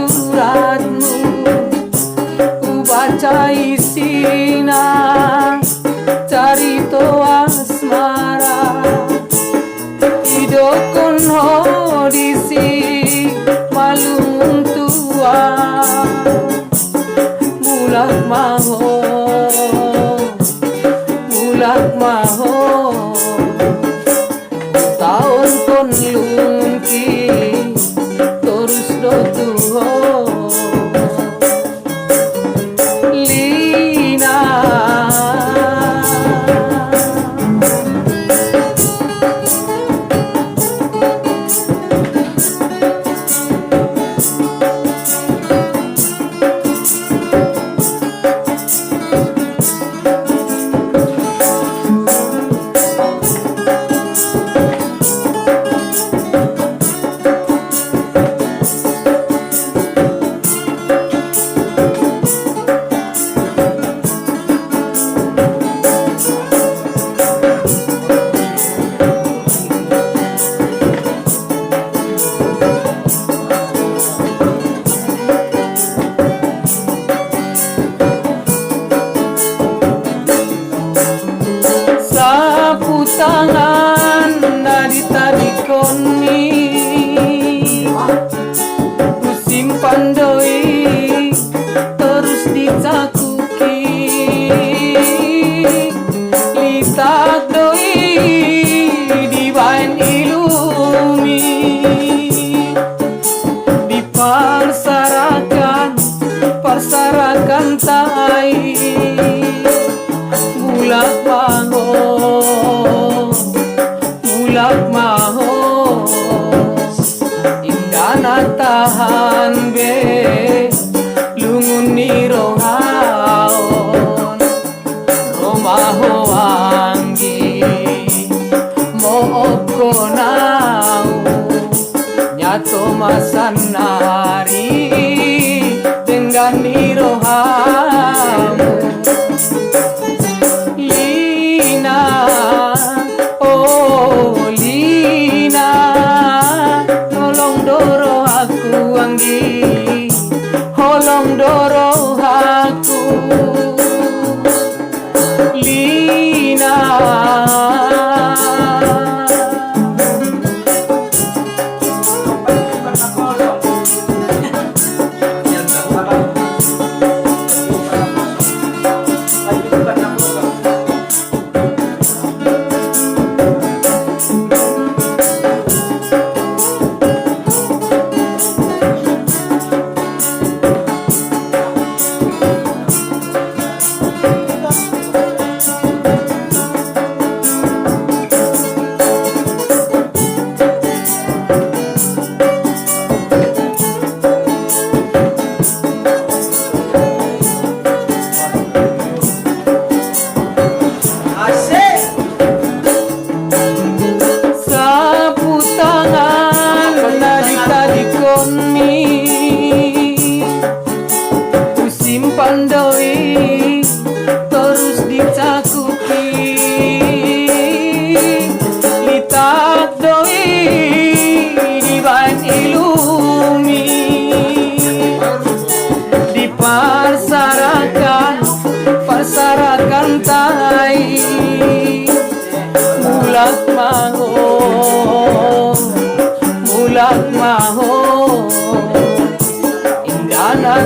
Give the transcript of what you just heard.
Suratmu ku baca isina carito asmara idokon hodisi malung tua mulak maho tahun kon lungki terus do tuho Lina sapu tangan dari tadi koni ku simpan doi terus dicakuki litak doi dibain ilumi diparsarakan tai mulak maho indana tahan be lungun ni rohaon romaho anggi mooko nau nyato masanari dengan ni rohamu Holong doro aku Lina simpan doi terus dicakupi litak doi dibain ilumi diparsarakan tai mulak maho indana